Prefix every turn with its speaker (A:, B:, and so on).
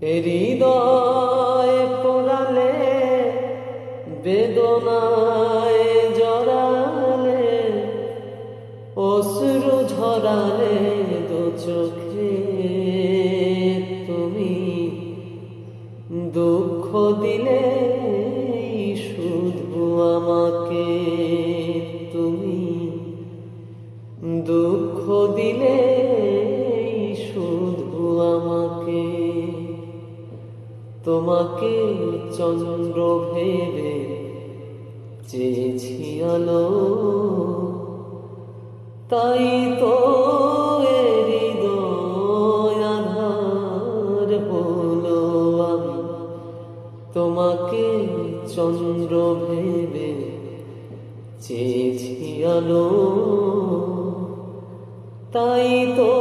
A: হৃদয় পোড়ালে বেদনায় জড়ালে অশ্রু ঝরালে দু চোখে তুমি দুঃখ দিলে শুধু আমাকে তুমি দুঃখ দিলে শুধু আমাকে তোমাকে চন্দ্র ভেবে চেয়েছি আলো তাই তো হৃদয় আধার হলো আমি তোমাকে চন্দ্র ভেবে চেয়েছি আলো তাই তো